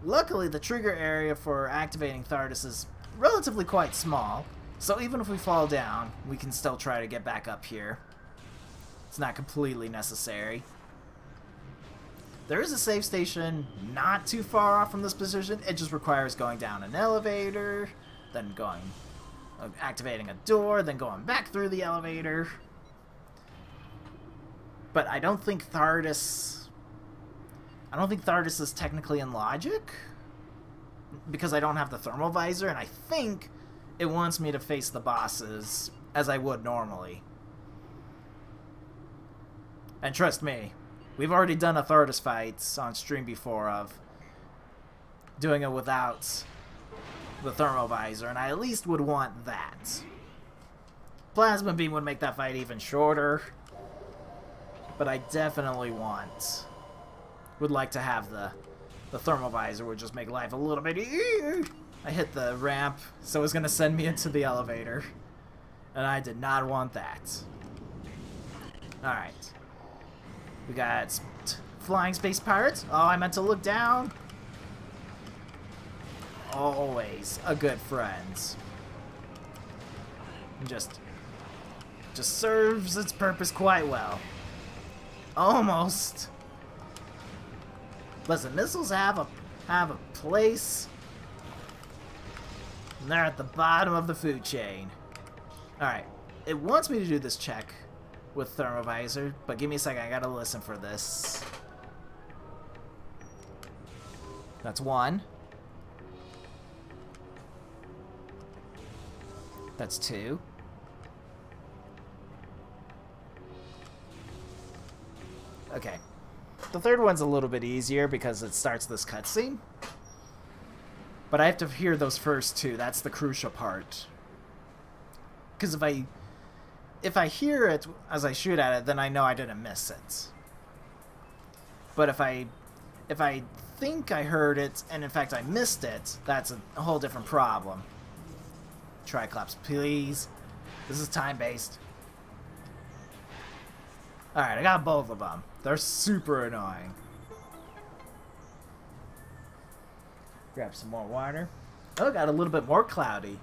Luckily, the trigger area for activating Thardus is relatively quite small, so even if we fall down, we can still try to get back up here. It's not completely necessary. There is a save station not too far off from this position. It just requires going down an elevator, then activating a door, then going back through the elevator. But I don't think Thardus is technically in logic, because I don't have the Thermal Visor, and I think it wants me to face the bosses as I would normally. And trust me, we've already done a Thardus fight on stream before of doing it without the Thermal Visor, and I at least would want that. Plasma Beam would make that fight even shorter, but I definitely would like to have the Thermal Visor, would just make life a little bit easier. I hit the ramp, so it was going to send me into the elevator, and I did not want that. Alright. We got flying space pirates. Oh, I meant to look down. Always a good friend. Just serves its purpose quite well. Almost. Listen, missiles have a place, And they're at the bottom of the food chain. Alright. It wants me to do this check with thermovisor, but give me a second. I gotta listen for this. That's one. That's two. Okay. The third one's a little bit easier because it starts this cutscene. But I have to hear those first two. That's the crucial part. Because if I hear it as I shoot at it, then I know I didn't miss it. But if I think I heard it, and in fact I missed it, that's a whole different problem. Triclops, please. This is time-based. Alright, I got both of them. They're super annoying. Grab some more water. Oh, got a little bit more cloudy.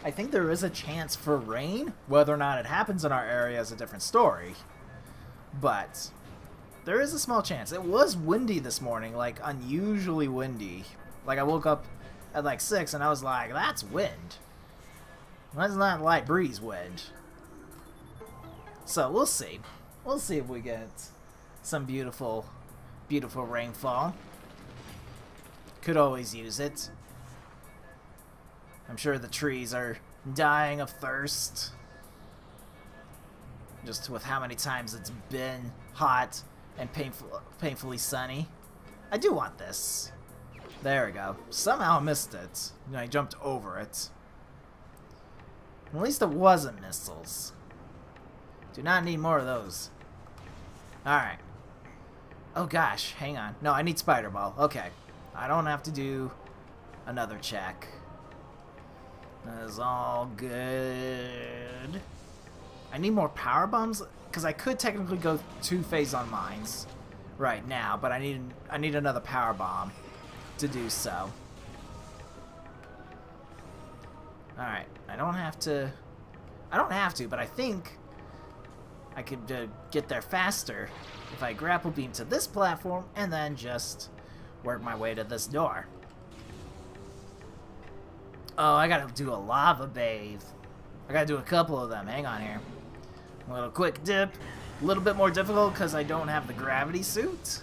I think there is a chance for rain. Whether or not it happens in our area is a different story. But there is a small chance. It was windy this morning, like unusually windy. Like I woke up at like 6 and I was like, that's wind. That's not light breeze wind. So we'll see. We'll see if we get some beautiful, beautiful rainfall. Could always use it. I'm sure the trees are dying of thirst. Just with how many times it's been hot and painfully sunny. I do want this. There we go. Somehow I missed it. You know, I jumped over it. At least it wasn't missiles. Do not need more of those. Alright. Oh gosh, hang on. No, I need Spider Ball. Okay. I don't have to do another check. That is all good. I need more power bombs because I could technically go 2-phase on mines right now, but I need another power bomb to do so. Alright, I don't have to, but I think I could get there faster if I grapple beam to this platform and then just work my way to this door. Oh, I gotta do a lava bathe. I gotta do a couple of them. Hang on here. A little quick dip. A little bit more difficult because I don't have the gravity suit.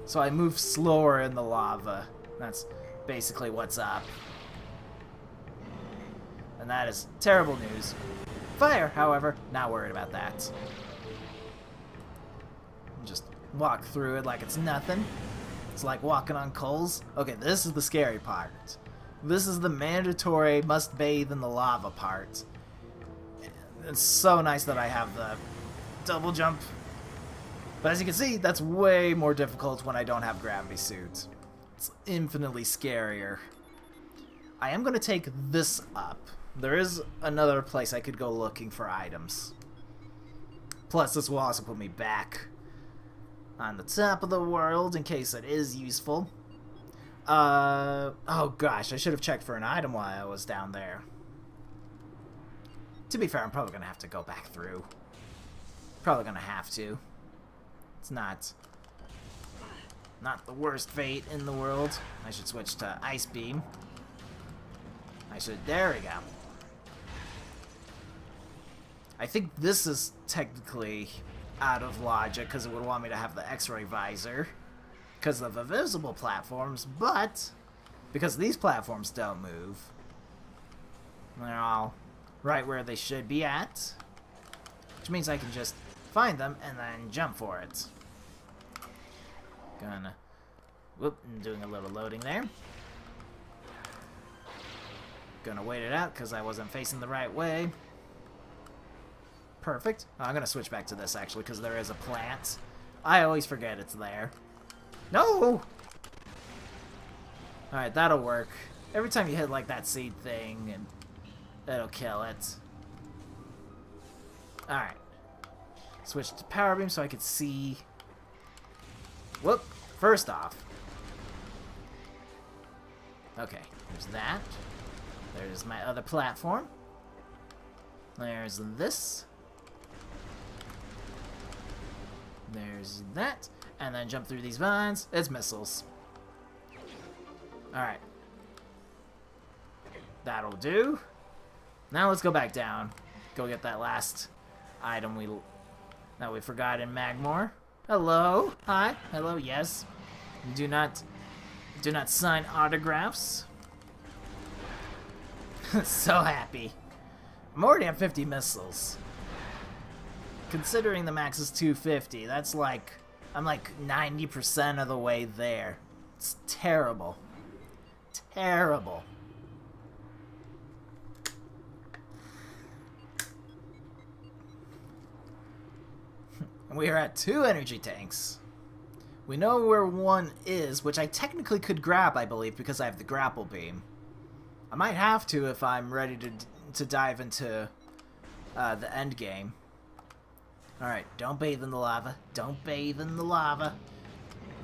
So I move slower in the lava. That's basically what's up. And that is terrible news. Fire, however, not worried about that. Just walk through it like it's nothing. It's like walking on coals. Okay, this is the scary part. This is the mandatory must bathe in the lava part. It's so nice that I have the double jump. But as you can see, that's way more difficult when I don't have gravity suit. It's infinitely scarier. I am going to take this up. There is another place I could go looking for items. Plus, this will also put me back on the top of the world in case it is useful. Oh gosh, I should have checked for an item while I was down there. To be fair, I'm probably going to have to go back through. Probably going to have to. It's not the worst fate in the world. I should switch to Ice Beam. There we go. I think this is technically out of logic because it would want me to have the X-ray visor because of the visible platforms, but because these platforms don't move, they're all right where they should be at, which means I can just find them and then jump for it. Whoop, I'm doing a little loading there. Gonna wait it out because I wasn't facing the right way. Perfect. Oh, I'm gonna switch back to this actually because there is a plant. I always forget it's there. No! Alright, that'll work. Every time you hit like that seed thing, and it'll kill it. Alright. Switch to power beam so I could see. Whoop! First off. Okay, there's that. There's my other platform. There's this. There's that. And then jump through these vines. It's missiles. Alright. That'll do. Now let's go back down. Go get that last item that we forgot in Magmore. Hello? Hi? Hello? Yes. Do not sign autographs. So happy. I'm already at 50 missiles. Considering the max is 250, that's like, I'm like 90% of the way there. It's terrible. Terrible. We are at 2 energy tanks. We know where one is, which I technically could grab, I believe, because I have the grapple beam. I might have to if I'm ready to dive into the end game. Alright, don't bathe in the lava. Don't bathe in the lava.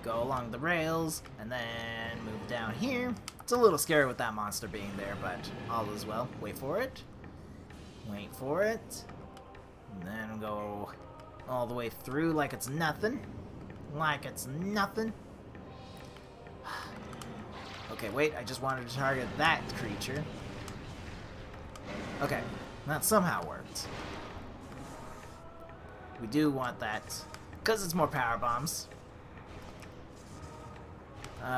Go along the rails, and then move down here. It's a little scary with that monster being there, but all is well. Wait for it. Wait for it. And then go all the way through like it's nothing. Like it's nothing. Okay, wait, I just wanted to target that creature. Okay, that somehow worked. We do want that, because it's more power bombs.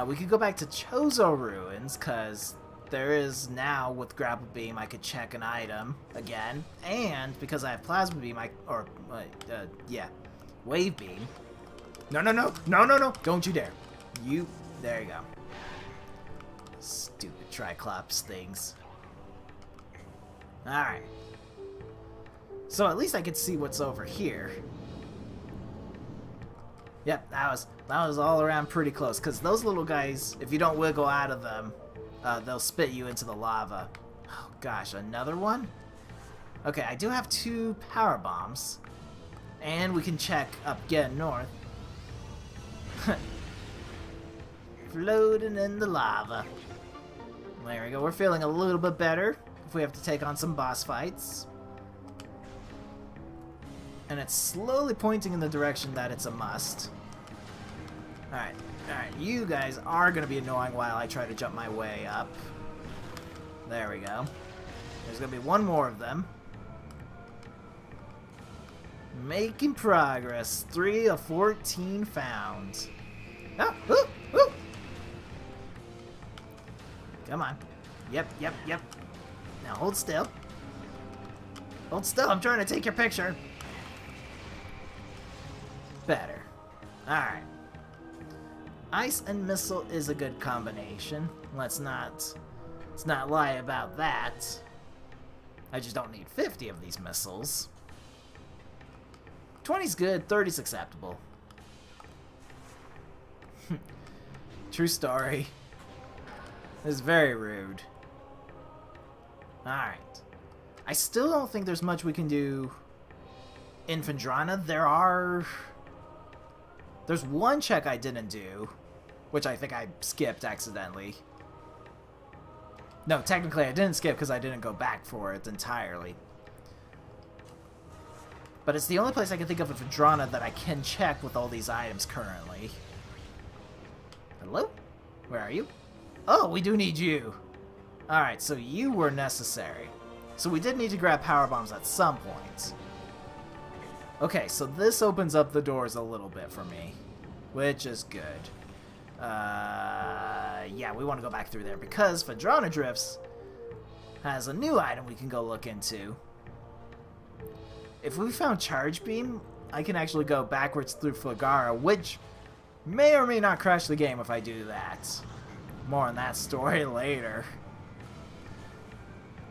We could go back to Chozo Ruins, because there is now, with Grapple Beam, I could check an item again. And, because I have Plasma Beam, Wave Beam. No, no, no, no, no, no, don't you dare. There you go. Stupid Triclops things. Alright. So at least I could see what's over here. Yep, that was all around pretty close, because those little guys, if you don't wiggle out of them, they'll spit you into the lava. Oh gosh, another one? Okay, I do have 2 power bombs. And we can check up again north. Floating in the lava. There we go, we're feeling a little bit better if we have to take on some boss fights. And it's slowly pointing in the direction that it's a must. Alright, you guys are going to be annoying while I try to jump my way up. There we go. There's going to be one more of them. Making progress. 3 of 14 found. Oh, ooh, ooh. Come on. Yep. Now hold still. Hold still, I'm trying to take your picture. Better. Alright. Ice and missile is a good combination. Let's not lie about that. I just don't need 50 of these missiles. 20's good, 30's acceptable. True story. This is very rude. Alright. I still don't think there's much we can do in Phendrana. There's one check I didn't do, which I think I skipped accidentally. No, technically I didn't skip because I didn't go back for it entirely. But it's the only place I can think of in Phendrana that I can check with all these items currently. Hello? Where are you? Oh, we do need you. Alright, so you were necessary. So we did need to grab power bombs at some point. Okay, so this opens up the doors a little bit for me, which is good. Yeah, we want to go back through there because Phendrana Drifts has a new item we can go look into. If we found Charge Beam, I can actually go backwards through Flagara, which may or may not crash the game if I do that. More on that story later.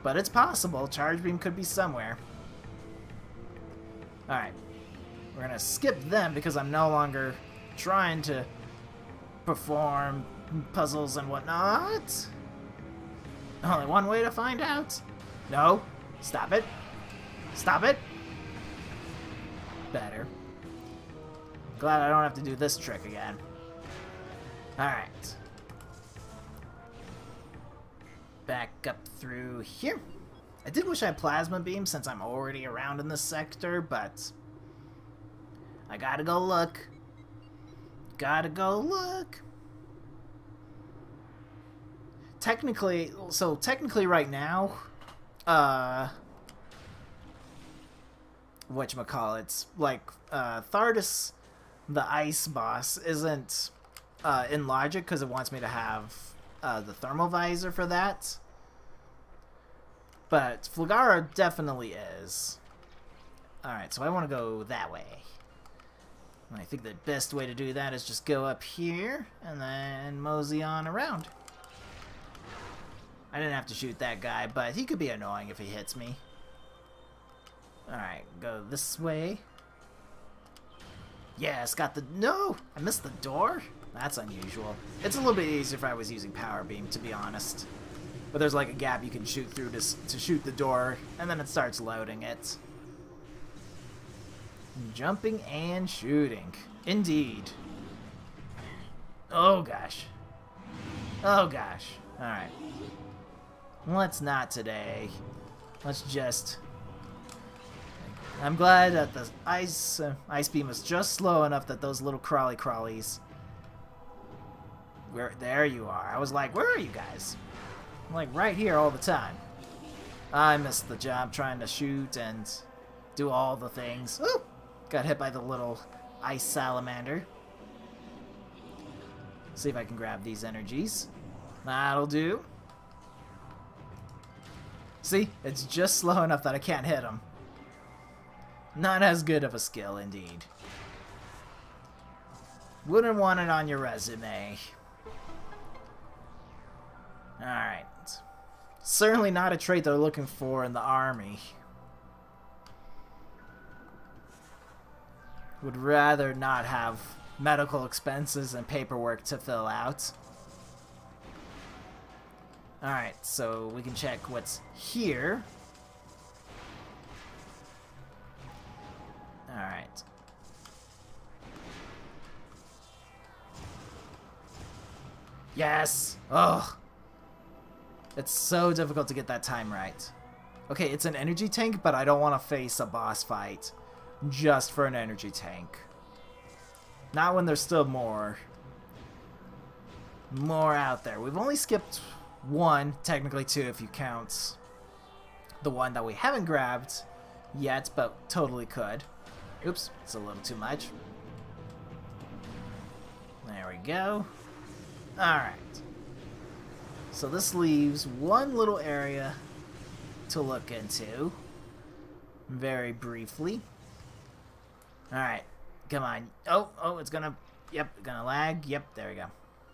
But it's possible. Charge Beam could be somewhere. Alright. We're gonna skip them because I'm no longer trying to perform puzzles and whatnot. Only one way to find out. No. Stop it. Stop it. Better. Glad I don't have to do this trick again. Alright. Back up through here. I did wish I had Plasma Beam since I'm already around in this sector, but I gotta go look. Gotta go look. technically right now, whatchamacallits, like, Thardus, the ice boss, isn't, in logic because it wants me to have, the thermal visor for that. But Flagara definitely is. Alright, so I want to go that way. And I think the best way to do that is just go up here and then mosey on around. I didn't have to shoot that guy, but he could be annoying if he hits me. Alright, go this way. Yes, got the... No! I missed the door? That's unusual. It's a little bit easier if I was using Power Beam, to be honest. But there's like a gap you can shoot through to shoot the door, and then it starts loading it. Jumping and shooting. Indeed. Oh gosh. Oh gosh. Alright. Let's not today. Let's just... I'm glad that the ice beam was just slow enough that those little crawlies... There you are. I was like, where are you guys? I'm like right here all the time. I missed the job trying to shoot and do all the things. Ooh! Got hit by the little ice salamander. See if I can grab these energies. That'll do. See? It's just slow enough that I can't hit him. Not as good of a skill, indeed. Wouldn't want it on your resume. Alright. Certainly not a trait they're looking for in the army. Would rather not have medical expenses and paperwork to fill out. Alright, so we can check what's here. Alright. Yes! Ugh! It's so difficult to get that time right. Okay, it's an energy tank, but I don't want to face a boss fight just for an energy tank. Not when there's still more out there. We've only skipped one, technically two if you count the one that we haven't grabbed yet, but totally could. Oops, it's a little too much. There we go. Alright. So this leaves one little area to look into. Very briefly. Alright. Come on. Oh, it's gonna... Yep, gonna lag. Yep, there we go.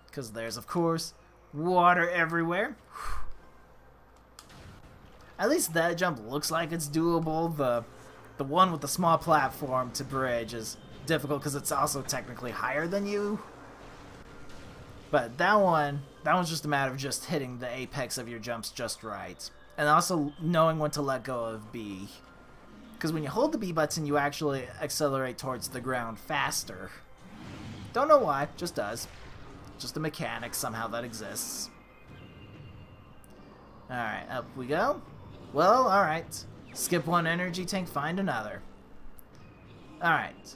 Because there's, of course, water everywhere. At least that jump looks like it's doable. The one with the small platform to bridge is difficult because it's also technically higher than you. But that one's just a matter of just hitting the apex of your jumps just right. And also knowing when to let go of B. Because when you hold the B button, you actually accelerate towards the ground faster. Don't know why, just does. Just a mechanic somehow that exists. Alright, up we go. Well, alright. Skip one energy tank, find another. Alright.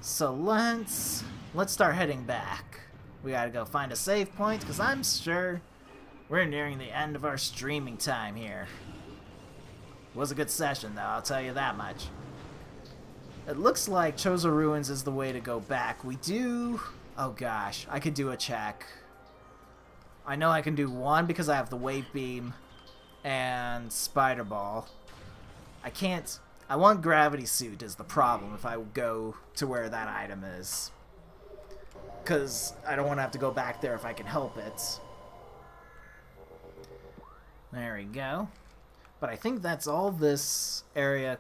So let's start heading back. We gotta go find a save point, because I'm sure we're nearing the end of our streaming time here. Was a good session, though, I'll tell you that much. It looks like Chozo Ruins is the way to go back. We do... Oh gosh, I could do a check. I know I can do one because I have the Wave Beam and Spider Ball. I can't... I want Gravity Suit is the problem if I go to where that item is. Because I don't want to have to go back there if I can help it. There we go. But I think that's all this area...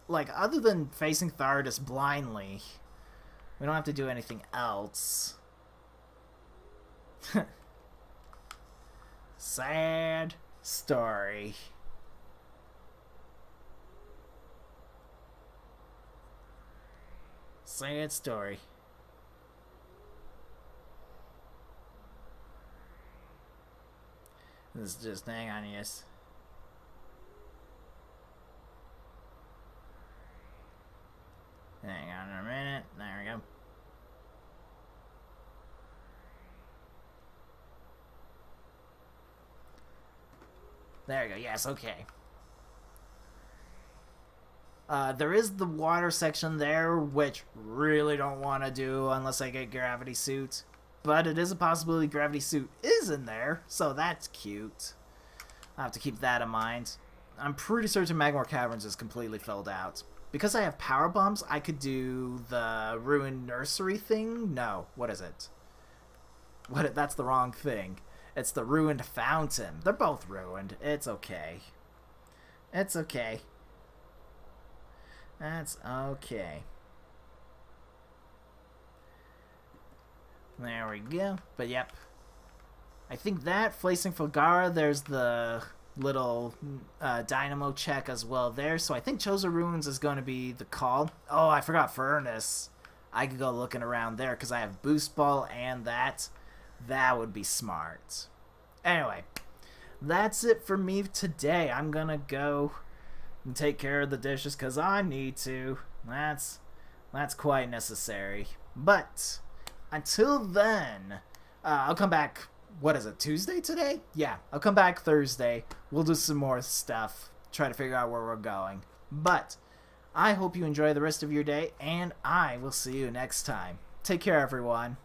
Like, other than facing Thardus blindly, we don't have to do anything else. Sad story. Sad story. This is just, hang on, yes. Hang on a minute. There we go. There you go. Yes, okay. There is the water section there, which really don't want to do unless I get gravity suit. But it is a possibility gravity suit is in there, so that's cute. I have to keep that in mind. I'm pretty certain Magmore Caverns is completely filled out. Because I have power bombs, I could do the ruined nursery thing. No, what is it? That's the wrong thing. It's the ruined fountain. They're both ruined. It's okay. It's okay. That's okay. There we go. But yep. I think that, Flacing Fulgara, there's the little dynamo check as well there. So I think Choza Ruins is going to be the call. Oh, I forgot Furnace. I could go looking around there because I have Boost Ball and that. That would be smart. Anyway, that's it for me today. I'm going to go and take care of the dishes because I need to. That's quite necessary. But until then, I'll come back. What is it, Tuesday today? Yeah, I'll come back Thursday. We'll do some more stuff. Try to figure out where we're going. But I hope you enjoy the rest of your day, and I will see you next time. Take care, everyone.